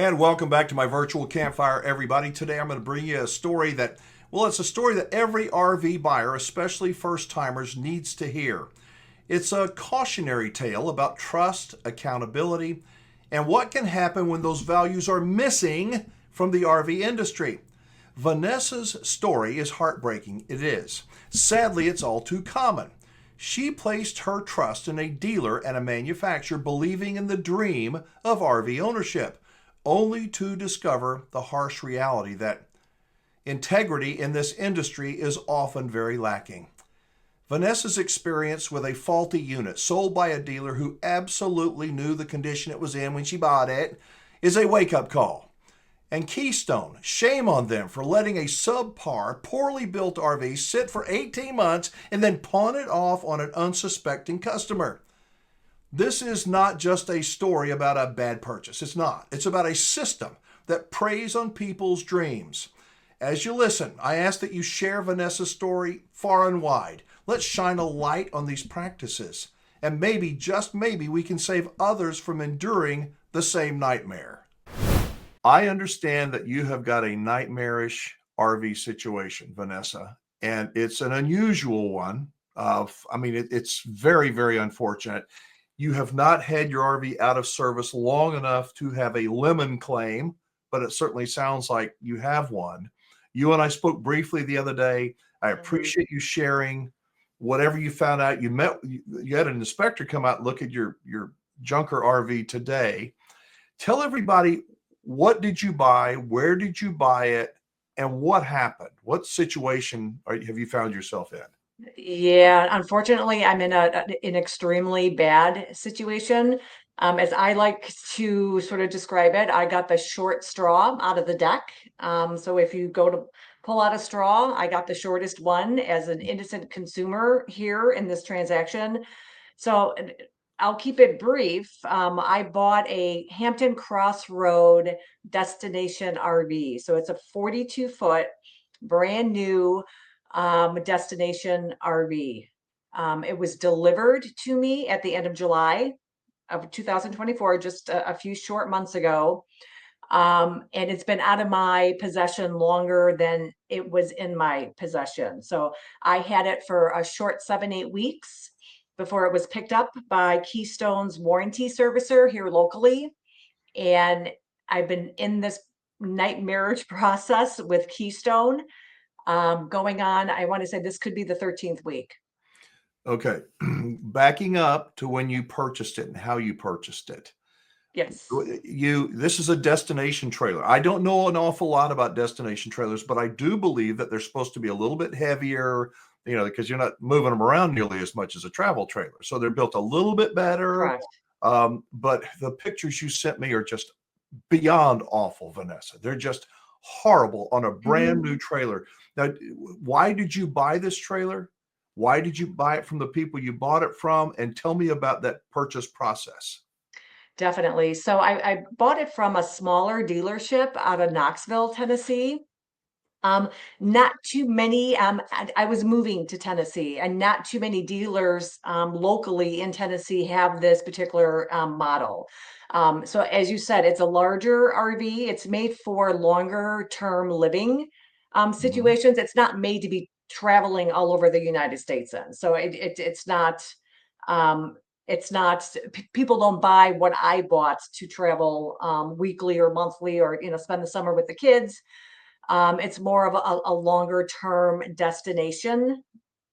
And welcome back to my virtual campfire, everybody. Today I'm going to bring you a story that, well, it's a story that every RV buyer, especially first timers, needs to hear. It's a cautionary tale about trust, accountability, and what can happen when those values are missing from the RV industry. Vanessa'S story is heartbreaking. It is. Sadly, it's all too common. She placed her trust in a dealer and a manufacturer, believing in the dream of RV ownership, only to discover the harsh reality that integrity in this industry is often very lacking. Vanessa'S experience with a faulty unit sold by a dealer who absolutely knew the condition it was in when she bought it is a wake-up call. And Keystone, shame on them for letting a subpar, poorly built RV sit for 18 months and then pawn it off on an unsuspecting customer. This is not just a story about a bad purchase. It's not. It's about a system that preys on people's dreams. As you listen, I ask that you share Vanessa'S story far and wide. Let's shine a light on these practices. And maybe, just maybe, we can save others from enduring the same nightmare. I understand that you have got a nightmarish RV situation, Vanessa, and it's an unusual one. It's very, very unfortunate. You have not had your RV out of service long enough to have a lemon claim, but it certainly sounds like you have one. You and I spoke briefly the other day. I appreciate you sharing whatever you found out. You had an inspector come out and look at your junker RV today. Tell everybody, what did you buy? Where did you buy it? And what happened? What situation have you found yourself in? Yeah, unfortunately, I'm in an extremely bad situation. As I like to sort of describe it, I got the short straw out of the deck. So if you go to pull out a straw, I got the shortest one as an innocent consumer here in this transaction. So I'll keep it brief. I bought a Hampton Crossroad destination RV. So it's a 42-foot brand new destination RV. It was delivered to me at the end of July of 2024, just a few short months ago. And it's been out of my possession longer than it was in my possession. So I had it for a short 7-8 weeks before it was picked up by Keystone's warranty servicer here locally. And I've been in this nightmarish process with Keystone going on. I want to say this could be the 13th week. Okay. Backing up to when you purchased it and how you purchased it. Yes. This is a destination trailer. I don't know an awful lot about destination trailers, but I do believe that they're supposed to be a little bit heavier, because you're not moving them around nearly as much as a travel trailer. So they're built a little bit better. Correct. But the pictures you sent me are just beyond awful, Vanessa. They're just horrible on a brand new trailer. Now, why did you buy this trailer? Why did you buy it from the people you bought it from? And tell me about that purchase process. Definitely. So I bought it from a smaller dealership out of Knoxville, Tennessee. Not too many. I was moving to Tennessee, and not too many dealers locally in Tennessee have this particular model. So as you said, it's a larger RV. It's made for longer term living Mhm. situations. It's not made to be traveling all over the United States in. So it's not. It's not. People don't buy what I bought to travel weekly or monthly, or spend the summer with the kids. It's more of a longer term destination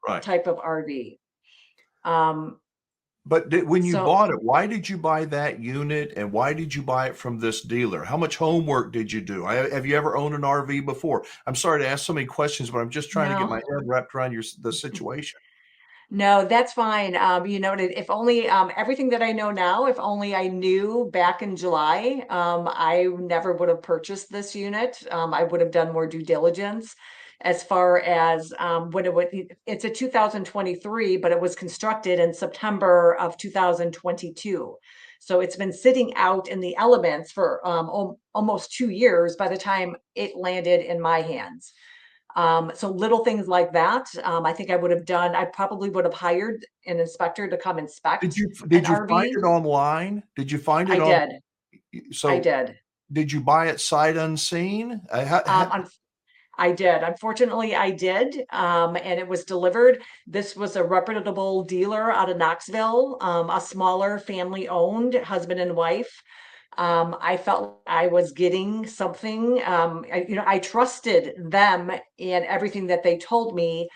Right. type of RV. Um, But when you so bought it, why did you buy that unit and why did you buy it from this dealer? How much homework did you do? Have you ever owned an RV before? I'm sorry to ask so many questions, but I'm just trying to get my no, head wrapped around the situation. no, that's fine. If only everything that I know now, if only I knew back in July, I never would have purchased this unit. I would have done more due diligence as far as when it's a 2023, but it was constructed in September of 2022. So it's been sitting out in the elements for almost 2 years by the time it landed in my hands. So little things like that. I think I probably would have hired an inspector to come Did inspect you an did you find RV. it online? Did you find I it on did. I so did. did you buy it sight unseen? Um, I did. Unfortunately, I did. And it was delivered. This was a reputable dealer out of Knoxville, a smaller family owned husband and wife. I felt I was getting something. I trusted them and everything that they told me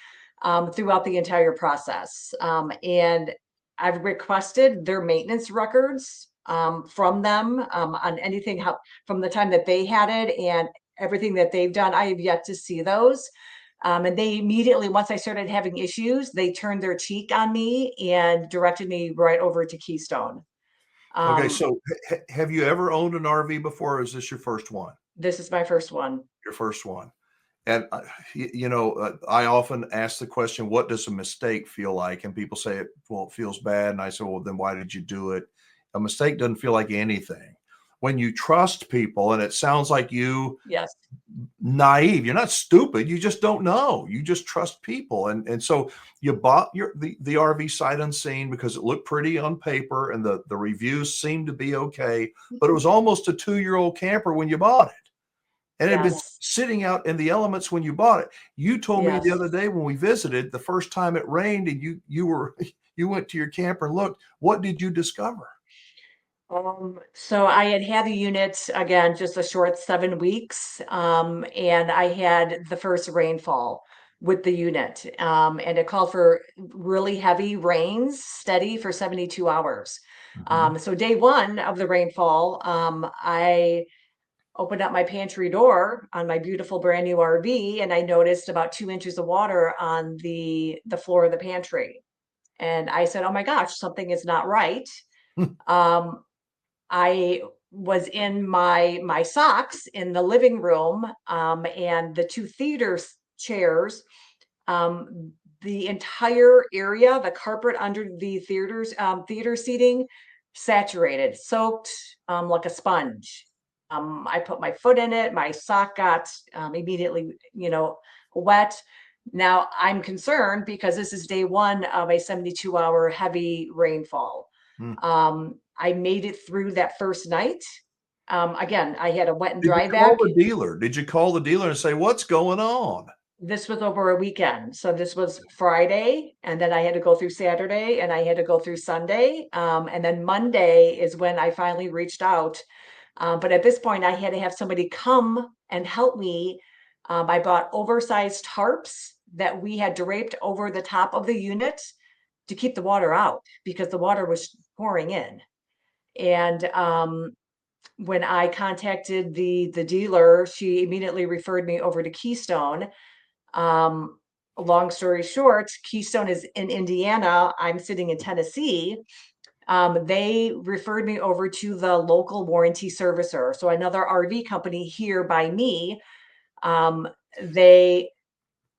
throughout the entire process. And I've requested their maintenance records from them on anything from the time that they had it and everything that they've done. I have yet to see those. And they immediately, once I started having issues, they turned their cheek on me and directed me right over to Keystone. Okay, Um, so have you ever owned an RV before, or is this your first one? this is my first one. Your first one. And I often ask the question, what does a mistake feel like? And people say, well, it feels bad. And I say, well, then why did you do it? A mistake doesn't feel like anything. When you trust people, and it sounds like you Yes. naive, you're not stupid, you just don't know, you just trust people. And so you bought the RV sight unseen because it looked pretty on paper and the reviews seemed to be okay, but it was almost a 2-year-old camper when you bought it, and it had been Yes. sitting out in the elements when you bought it. You told me the Yes. other day when we visited, the first time it rained and you were you went to your camper and looked, what did you discover? So I had the unit again, just a short 7 weeks, and I had the first rainfall with the unit, and it called for really heavy rains, steady for 72 hours. Mhm. So day one of the rainfall, I opened up my pantry door on my beautiful brand new RV, and I noticed about 2 inches of water on the floor of the pantry. And I said, "Oh my gosh, something is not right." Um, I was in my socks in the living room, and the two chairs, the entire area, the carpet under the theater seating, saturated, soaked, like a sponge. I put my foot in it. My sock got immediately, wet. Now I'm concerned because this is day one of a 72-hour heavy rainfall. Hmm. I made it through that first night. Again, I had a wet and Did you dry call back. the dealer? Did you call the dealer and say, what's going on? This was over a weekend. So this was Friday, and then I had to go through Saturday, and I had to go through Sunday. And then Monday is when I finally reached out. But at this point, I had to have somebody come and help me. I bought oversized tarps that we had draped over the top of the unit to keep the water out because the water was pouring in. And when I contacted the dealer, she immediately referred me over to Keystone. Um, Long story short, Keystone is in Indiana. I'm sitting in Tennessee. They referred me over to the local warranty servicer, so another RV company here by me. Um, they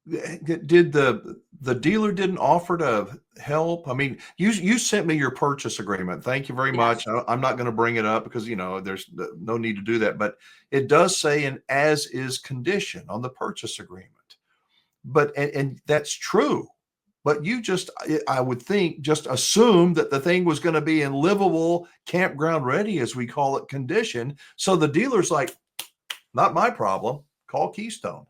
Did the dealer didn't offer to help? I mean, you sent me your purchase agreement. Thank you very much. Yes. I'm not going to bring it up because there's no need to do that, but it does say an as is condition on the purchase agreement. But and that's true. But you just, I would think, just assumed that the thing was going to be in livable, campground ready, as we call it, condition. So the dealer's like, not my problem. Call Keystone.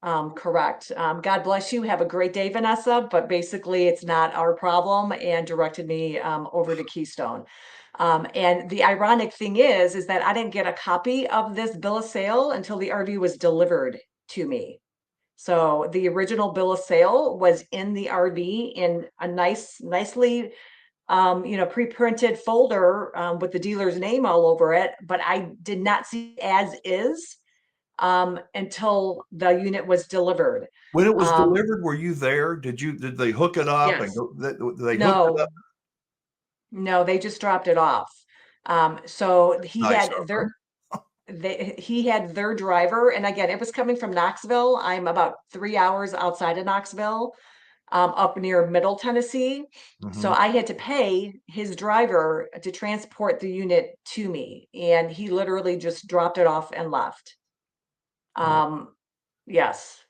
Correct. God bless you. Have a great day, Vanessa. But basically, it's not our problem, and directed me over to Keystone. And the ironic thing is that I didn't get a copy of this bill of sale until the RV was delivered to me. So the original bill of sale was in the RV in a nicely, pre-printed folder with the dealer's name all over it. But I did not see as is until the unit was delivered. When it was Um, delivered, were you there? Did they hook it up and yes, go, they hooked it up? no, no, they just dropped it off. So That's nice of them. he had their driver, and again, it was coming from Knoxville. I'm about 3 hours outside of Knoxville, up near Middle Tennessee. So Mhm. I had to pay his driver to transport the unit to me, and he literally just dropped it off and left. Yeah. Um, yes.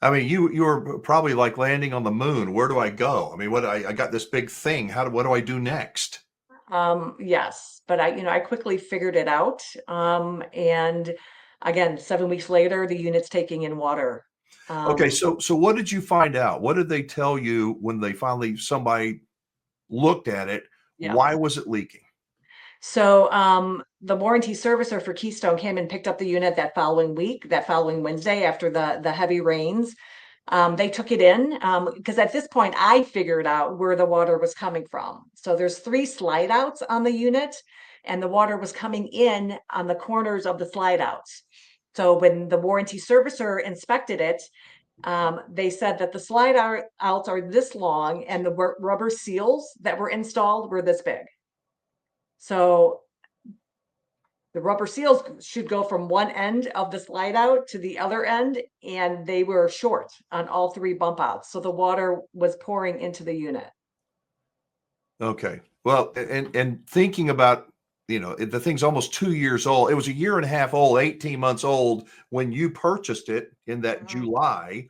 I mean, you were probably like landing on the moon. Where do I go? I mean, I got this big thing. What do I do next? Yes, but I quickly figured it out. And again, 7 weeks later, the unit's taking in water. Okay, Um, so what did you find out? What did they tell you when they finally somebody looked at it? yeah. Why was it leaking? So the warranty servicer for Keystone came and picked up the unit that following week, that following Wednesday after the heavy rains. They took it in because at this point I figured out where the water was coming from. So there's 3 slide outs on the unit, and the water was coming in on the corners of the slide outs. So when the warranty servicer inspected it, they said that the outs are this long and the rubber seals that were installed were this big. So the rubber seals should go from one end of the slide out to the other end, and they were short on all 3 bump outs. So the water was pouring into the unit. Okay. Well, and thinking about, the thing's almost 2 years old. It was a year and a half old, 18 months old when you purchased it in that Mhm. July.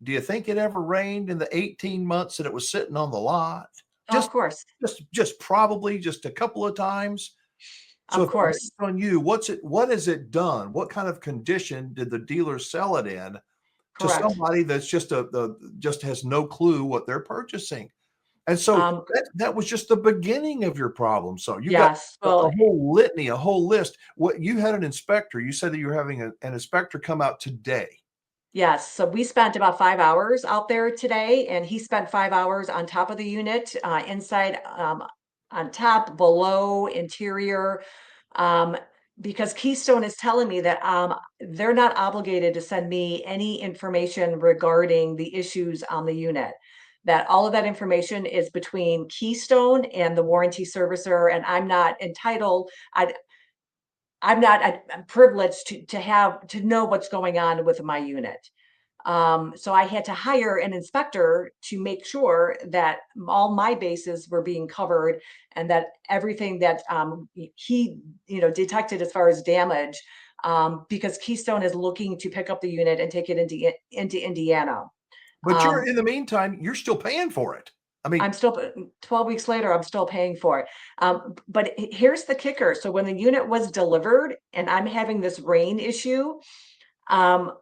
Do you think it ever rained in the 18 months that it was sitting on the lot? Oh, of Just course. just probably just a couple of times. So Of if it rains course. on you, what has it done? What kind of condition did the dealer sell it in to Correct. somebody that's just has no clue what they're purchasing? And so Um, that was just the beginning of your problem. So you got yes. a Well, whole litany, a whole list. What you had an inspector, you said that you were having an inspector come out today. yes. So we spent about 5 hours out there today, and he spent 5 hours on top of the unit, inside, on top, below, interior. Um, because Keystone is telling me that they're not obligated to send me any information regarding the issues on the unit. That all of that information is between Keystone and the warranty servicer, and I'm not entitled. I'm privileged to know what's going on with my unit. So I had to hire an inspector to make sure that all my bases were being covered and that everything that he detected as far as damage, because Keystone is looking to pick up the unit and take it into Indiana. But you're Um, in the meantime, you're still paying for it. I mean, I'm still 12 weeks later, I'm still paying for it. But here's the kicker. So when the unit was delivered and I'm having this rain issue, um,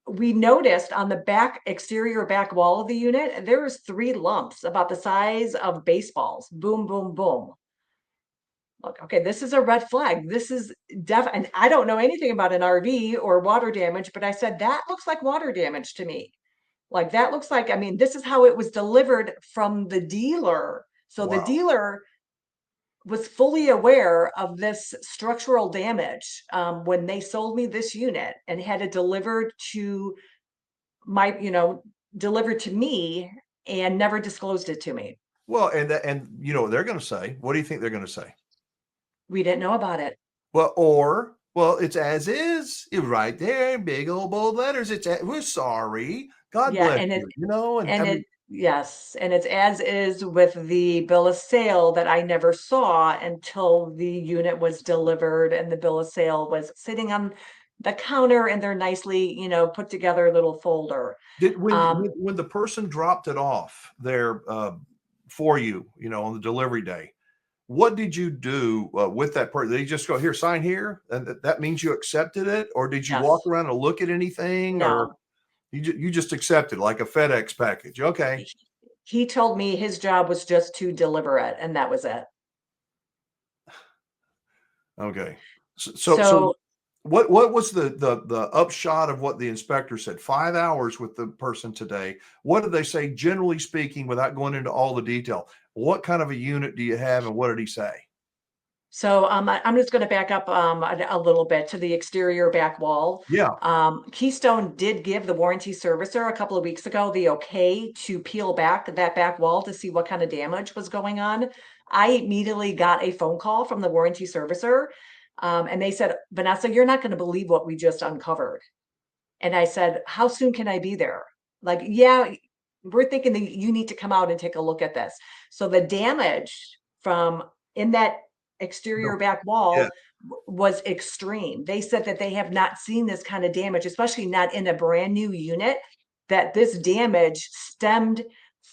we noticed on the exterior back wall of the unit, there was 3 lumps about the size of baseballs. Boom, boom, boom. Look, okay, this is a red flag. This is and I don't know anything about an RV or water damage, but I said that looks like water damage to me. Like that looks like, I mean, this is how it was delivered from the dealer. So the wow. dealer was fully aware of this structural damage when they sold me this unit and had it delivered to my, delivered to me and never disclosed it to me. Well, and you know what they're going to say. What do you think they're going to say? We didn't know about it. Well, it's as is. It's right there in big old bold letters. We're sorry. God Yeah, bless and it you. And I and mean, it yes, and it's as is with the bill of sale that I never saw until the unit was delivered and the bill of sale was sitting on the counter in their nicely, put together little folder. did Um, when the person dropped it off there for you, on the delivery day, what did you do with that person? Did you just go here, sign here, and that means you accepted it, or did you walk yes, around and look at anything, or no. you just accepted like a FedEx package? Okay, He told me his job was just to deliver it, and that was it. okay. So So what was the upshot of what the inspector said? 5 hours with the person today. What did they say, generally speaking, without going into all the detail? What kind of a unit do you have, and what did he say? I'm just going to back up a little bit to the exterior back wall. Yeah. Keystone did give the warranty servicer a couple of weeks ago the okay to peel back that back wall to see what kind of damage was going on. I immediately got a phone call from the warranty servicer, and they said, "Vanessa, you're not going to believe what we just uncovered." And I said, "How soon can I be there?" Like, "Yeah, we're thinking that you need to come out and take a look at this." So the damage from in that No. exterior back Yeah. wall was extreme. They said that they have not seen this kind of damage, especially not in a brand new unit, that this damage stemmed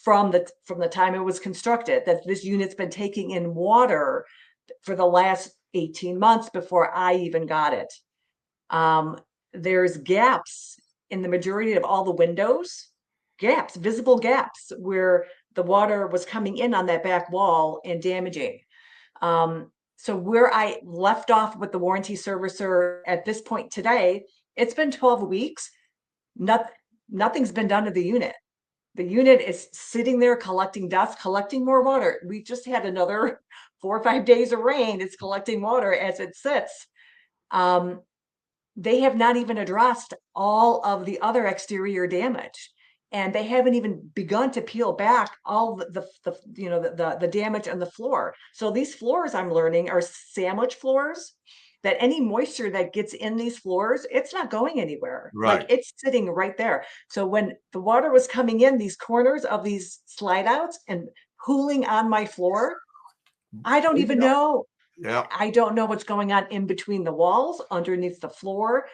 from the time it was constructed, that this unit's been taking in water for the last 18 months before I even got it. There's gaps in the majority of all the windows, visible gaps where the water was coming in on that back wall and damaging. So where I left off with the warranty servicer at this point today, it's been 12 weeks. Nothing's been done to the unit. The unit is sitting there collecting dust, collecting more water. We just had another 4 or 5 days of rain. It's collecting water as it sits. They have not even addressed all of the other exterior damage, and they haven't even begun to peel back all the damage on the floor. So these floors, I'm learning, are sandwich floors, that any moisture that gets in these floors, it's not going anywhere. Right. Like, it's sitting right there. So when the water was coming in these corners of these slide outs and pooling on my floor, I don't even know. Yeah. I don't know what's going on in between the walls, underneath the floor.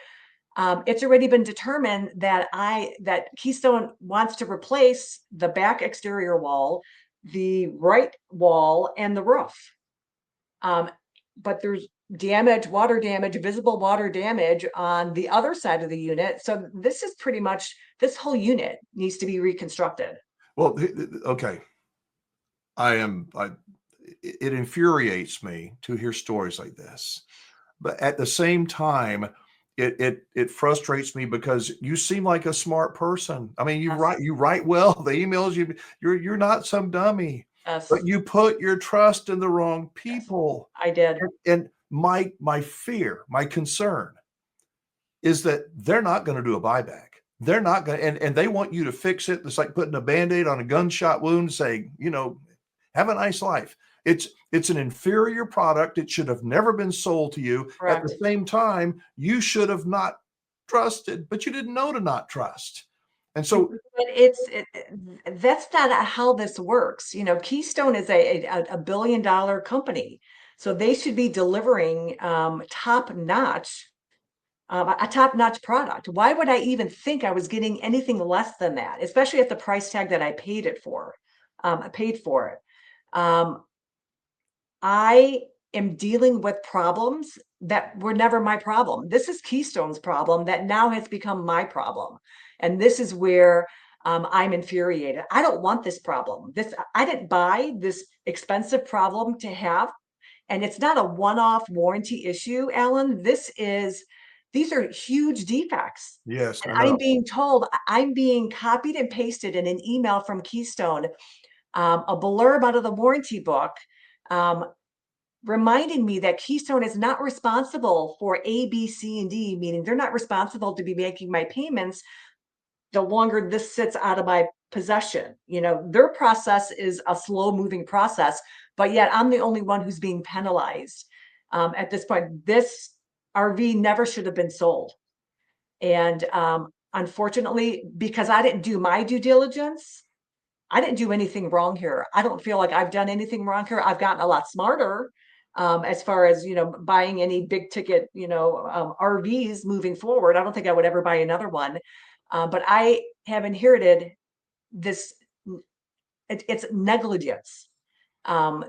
It's already been determined that Keystone wants to replace the back exterior wall, the right wall, and the roof. But there's water damage, visible water damage on the other side of the unit. So this is pretty much, this whole unit needs to be reconstructed. Well, okay. It infuriates me to hear stories like this, but at the same time, it frustrates me because you seem like a smart person. I mean, you write well. The emails you're not some dummy, but you put your trust in the wrong people. I did. And my fear, my concern is that they're not going to do a buyback. They're not going to, and they want you to fix it. It's like putting a Band-Aid on a gunshot wound, saying, have a nice life. It's an inferior product. It should have never been sold to you. Correct. At the same time, you should have not trusted, but you didn't know to not trust. And so, but that's not how this works. Keystone is a $1 billion company, so they should be delivering a top-notch product. Why would I even think I was getting anything less than that, especially at the price tag that I paid for it? I am dealing with problems that were never my problem. This is Keystone's problem that now has become my problem. And this is where I'm infuriated. I don't want this problem. I didn't buy this expensive problem to have. And it's not a one-off warranty issue, Alan. These are huge defects. yes, and I'm being told, I'm being copied and pasted in an email from Keystone, a blurb out of the warranty book, reminding me that Keystone is not responsible for A, B, C, and D, meaning they're not responsible to be making my payments the longer this sits out of my possession. Their process is a slow-moving process, but yet I'm the only one who's being penalized. At this point, this RV never should have been sold. And unfortunately, because I didn't do my due diligence, I didn't do anything wrong here. I don't feel like I've done anything wrong here. I've gotten a lot smarter as far as, buying any big ticket, RVs moving forward. I don't think I would ever buy another one. But I have inherited this. It's negligence.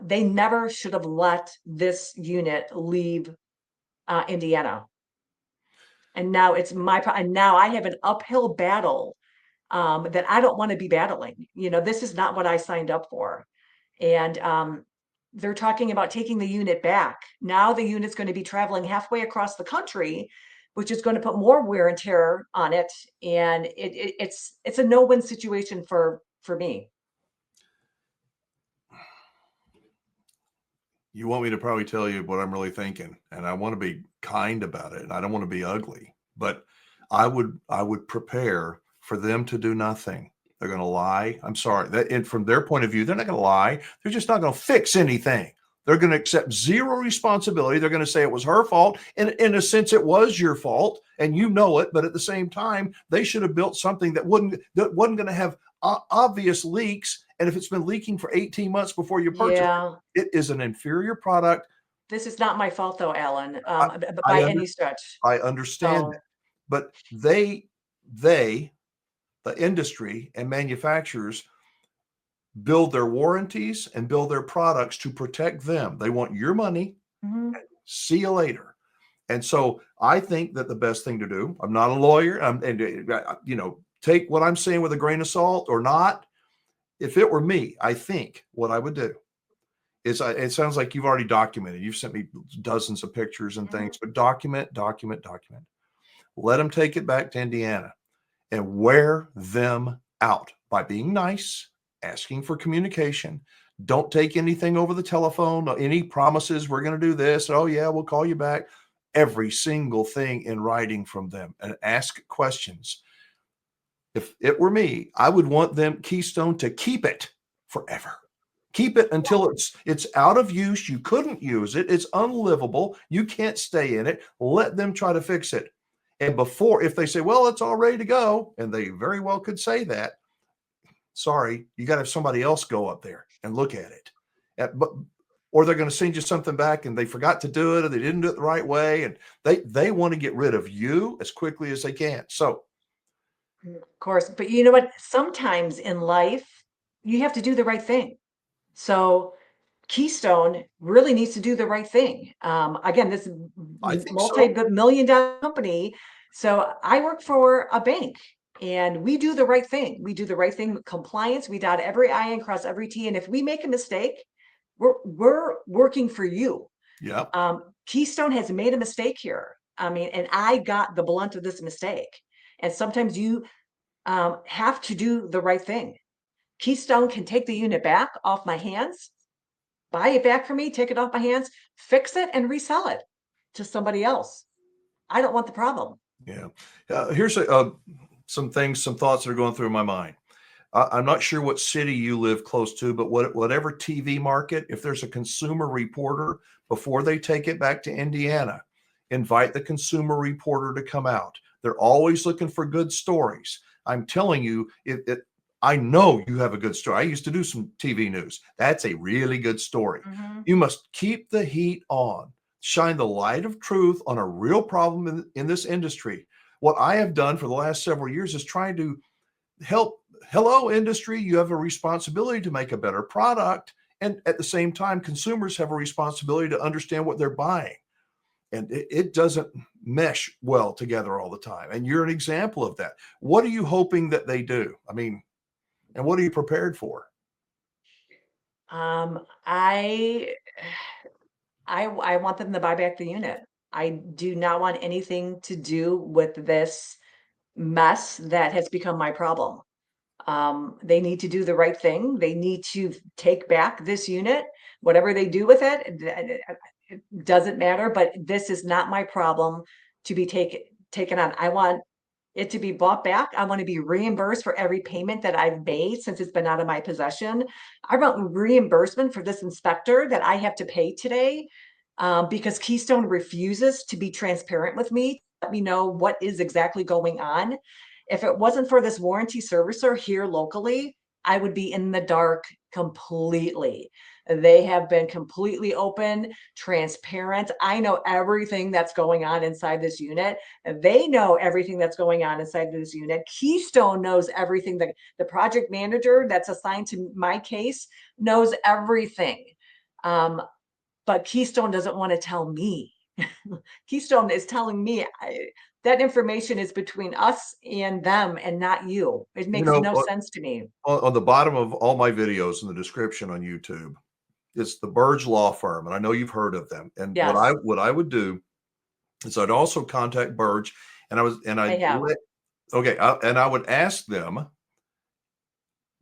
They never should have let this unit leave Indiana. And now it's and now I have an uphill battle that I don't want to be battling. This is not what I signed up for. And they're talking about taking the unit back. Now the unit's going to be traveling halfway across the country, which is going to put more wear and tear on it. And it's a no-win situation for me. You want me to probably tell you what I'm really thinking, and I want to be kind about it, and I don't want to be ugly, but I would prepare for them to do nothing. They're going to lie. I'm sorry. And from their point of view, they're not going to lie. They're just not going to fix anything. They're going to accept zero responsibility. They're going to say it was her fault. And in a sense, it was your fault, and you know it. But at the same time, they should have built something that wasn't going to have obvious leaks. And if it's been leaking for 18 months before you purchase it is an inferior product. This is not my fault, though, Alan, by any stretch. I understand that. But the industry and manufacturers build their warranties and build their products to protect them. They want your money. Mhm. See you later. And so I think that the best thing to do, I'm not a lawyer, take what I'm saying with a grain of salt or not. If it were me, I think what I would do is, it sounds like you've already documented. You've sent me dozens of pictures and Mhm. things, but document, document, document. Let them take it back to Indiana and wear them out by being nice, asking for communication. Don't take anything over the telephone, any promises, we're going to do this. Oh, yeah, we'll call you back. Every single thing in writing from them, and ask questions. If it were me, I would want them, Keystone, to keep it forever. Keep it until it's out of use. You couldn't use it. It's unlivable. You can't stay in it. Let them try to fix it. And before, if they say, well, it's all ready to go, and they very well could say that, sorry, you got to have somebody else go up there and look at it. Or they're going to send you something back and they forgot to do it, or they didn't do it the right way. And they want to get rid of you as quickly as they can. So Of course, but you know what? Sometimes in life, you have to do the right thing. So Keystone really needs to do the right thing. Again, this I think so. multi-million dollar company. So I work for a bank and we do the right thing. We do the right thing with compliance. We dot every I and cross every T. And if we make a mistake, we're working for you. Yeah. Keystone has made a mistake here. I mean, and I got the blunt of this mistake. And sometimes you have to do the right thing. Keystone can take the unit back off my hands, buy it back for me, take it off my hands, fix it, and resell it to somebody else. I don't want the problem. Yeah. Here's some things, some thoughts that are going through my mind. I'm not sure what city you live close to, but whatever TV market, if there's a consumer reporter, before they take it back to Indiana, invite the consumer reporter to come out. They're always looking for good stories. I'm telling you, I know you have a good story. I used to do some TV news. That's a really good story. Mhm. You must keep the heat on, shine the light of truth on a real problem in this industry. What I have done for the last several years is trying to hello industry, you have a responsibility to make a better product, and at the same time consumers have a responsibility to understand what they're buying, and it doesn't mesh well together all the time, and you're an example of that. What are you hoping that they do? I mean, and what are you prepared for? Um, I, I want them to buy back the unit. I do not want anything to do with this mess that has become my problem. They need to do the right thing. They need to take back this unit. Whatever they do with it doesn't matter. But this is not my problem to be taken on. I want it to be bought back. I want to be reimbursed for every payment that I've made since it's been out of my possession. I want reimbursement for this inspector that I have to pay today because Keystone refuses to be transparent with me, let me know what is exactly going on. If it wasn't for this warranty servicer here locally, I would be in the dark completely. They have been completely open, transparent. I know everything that's going on inside this unit. They know everything that's going on inside this unit. Keystone knows everything. The project manager that's assigned to my case knows everything. Um, but Keystone doesn't want to tell me. Keystone is telling me that information is between us and them and not you. It You makes know, no sense to me. on the bottom of all my videos in the description on YouTube, it's the Burge Law Firm, and I know you've heard of them. And Yes, what I would do is I'd also contact Burge, and I I'd have. let okay, and I would ask them,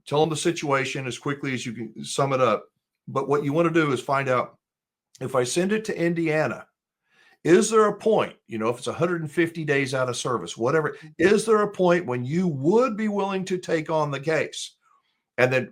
tell them the situation as quickly as you can sum it up. But what you want to do is find out, if I send it to Indiana, is there a point, if it's 150 days out of service, whatever, is there a point when you would be willing to take on the case? And then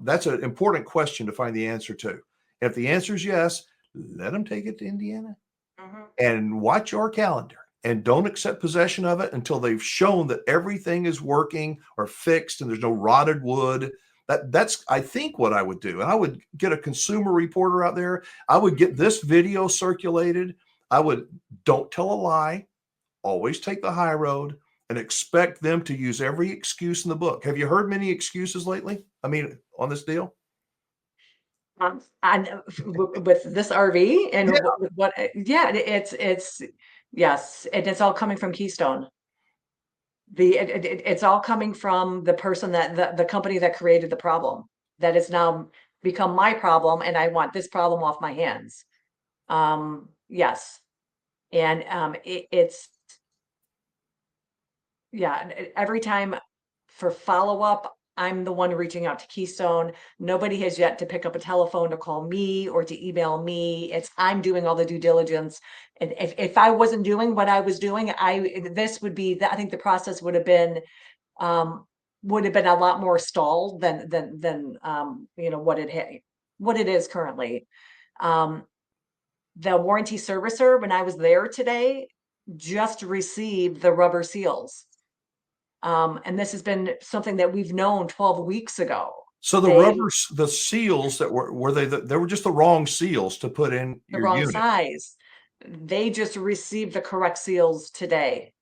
that's an important question to find the answer to. If the answer is yes, let them take it to Indiana Mhm. and watch your calendar, and don't accept possession of it until they've shown that everything is working or fixed and there's no rotted wood. That's I think what I would do. And I would get a consumer reporter out there. I would get this video circulated. I would Don't tell a lie, always take the high road, and expect them to use every excuse in the book. Have you heard many excuses lately? I mean, on this deal? And with this RV and Yeah. with what, yeah, it's yes, and it's all coming from Keystone. It's all coming from the person that the company that created the problem that has now become my problem, and I want this problem off my hands. Yes, and it's yeah, and every time for follow-up, I'm the one reaching out to Keystone. Nobody has yet to pick up a telephone to call me or to email me. It's I'm doing all the due diligence. And if I wasn't doing what I was doing, this would be I think the process um would have been a lot more stalled than you know what it is currently. Um the warranty servicer, when I was there today, just received the rubber seals. And this has been something that we've known 12 weeks ago. So the They the seals that were they were just the wrong seals to put in the your wrong unit. size. They just received the correct seals today.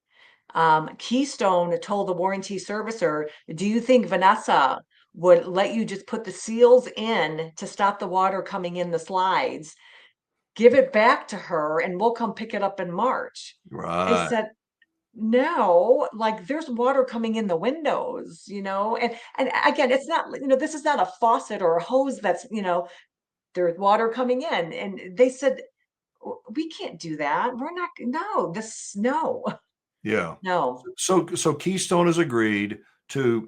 Keystone told the warranty servicer, "Do you think Vanessa would let you just put the seals in to stop the water coming in the slides? Give it back to her, and we'll come pick it up in March." I Right. said, no, like there's water coming in the windows, and again, it's not, this is not a faucet or a hose that's, there's water coming in. And they said, We can't do that. We're not, no, no, Yeah. no. So Keystone has agreed to,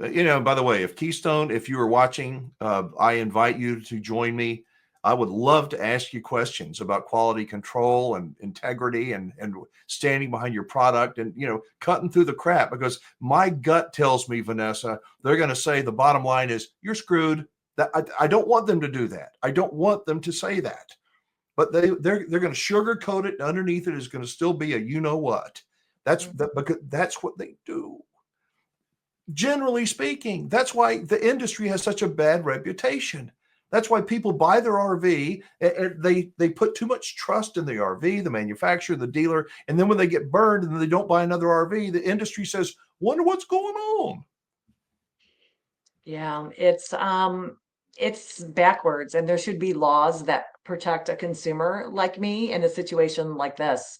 by the way, if you are watching, I invite you to join me. I would love to ask you questions about quality control and integrity and standing behind your product and, cutting through the crap, because my gut tells me, Vanessa, they're going to say the bottom line is you're screwed. That I don't want them to do that. I don't want them to say that, but they're going to sugarcoat it. And underneath it is going to still be a, what. Because that's what they do. Generally speaking, that's why the industry has such a bad reputation. That's why people buy their RV and they put too much trust in the RV, the manufacturer, the dealer, and then when they get burned and they don't buy another RV, the industry says, "Wonder what's going on." Yeah, it's backwards, and there should be laws that protect a consumer like me in a situation like this.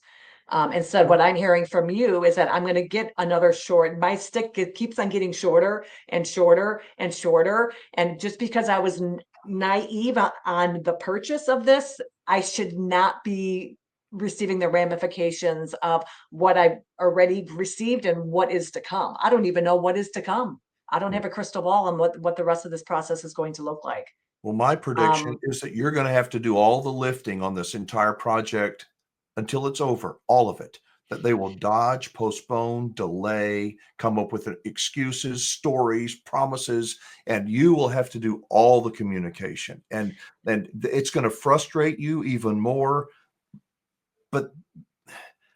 Instead, what I'm hearing from you is that I'm going to get another short. My stick keeps on getting shorter and shorter and shorter. And just because I was naive on the purchase of this, I should not be receiving the ramifications of what I've already received and what is to come. I don't even know what is to come. I don't have a crystal ball on what the rest of this process is going to look like. Well, my prediction Um, is that you're going to have to do all the lifting on this entire project until it's over, all of it. That they will dodge, postpone, delay, come up with excuses, stories, promises, and you will have to do all the communication. And it's going to frustrate you even more. But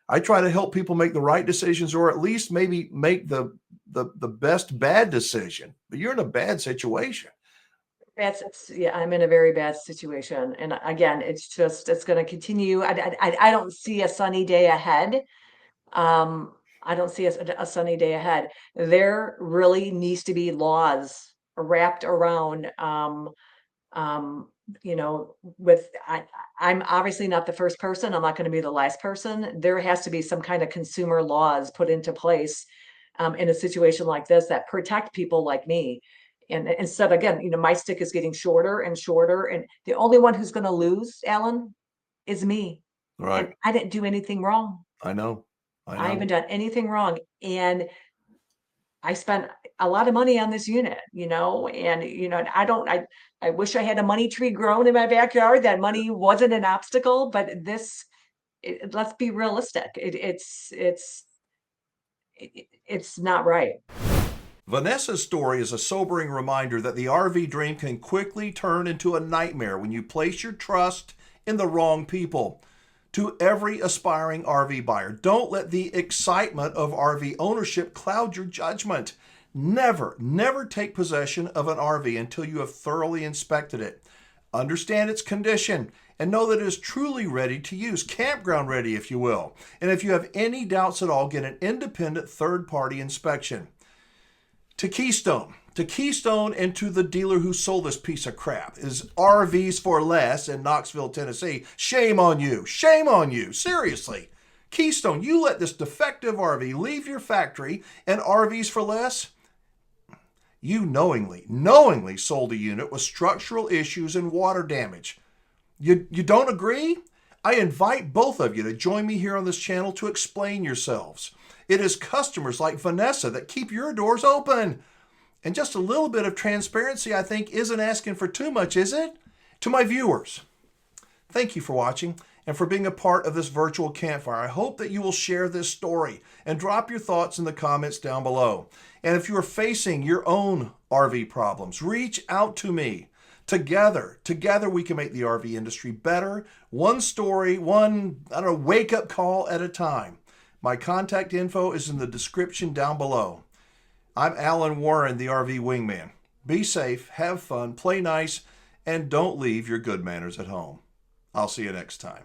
I try to help people make the right decisions, or at least maybe make the best bad decision. But you're in a bad situation. yeah, I'm in a very bad situation, and again, it's going to continue. I don't see a sunny day ahead. I don't see a sunny day ahead. There really needs to be laws wrapped around um with I'm obviously not the first person. I'm not going to be the last person. There has to be some kind of consumer laws put into place in a situation like this that protect people like me. And instead, again, my stick is getting shorter and shorter, and the only one who's going to lose, Alan, is me. And Right. I didn't do anything wrong. I know. I I know. haven't done anything wrong. And I spent a lot of money on this unit, and I wish I had a money tree grown in my backyard. That money wasn't an obstacle, but let's be realistic. It's not right. Vanessa's story is a sobering reminder that the RV dream can quickly turn into a nightmare when you place your trust in the wrong people. To every aspiring RV buyer, don't let the excitement of RV ownership cloud your judgment. Never, never take possession of an RV until you have thoroughly inspected it. Understand its condition and know that it is truly ready to use, campground ready, if you will. And if you have any doubts at all, get an independent third party inspection. To Keystone, to Keystone and to the dealer who sold this piece of crap is RVs for Less in Knoxville, Tennessee. Shame on you. Shame on you. Seriously. Keystone, you let this defective RV leave your factory and RVs for Less? You knowingly sold a unit with structural issues and water damage. You don't agree? I invite both of you to join me here on this channel to explain yourselves. It is customers like Vanessa that keep your doors open. And just a little bit of transparency, I think, isn't asking for too much, is it? To my viewers, thank you for watching and for being a part of this virtual campfire. I hope that you will share this story and drop your thoughts in the comments down below. And if you are facing your own RV problems, reach out to me. Together we can make the RV industry better, one story, one, wake-up call at a time. My contact info is in the description down below. I'm Alan Warren, the RV Wingman. Be safe, have fun, play nice, and don't leave your good manners at home. I'll see you next time.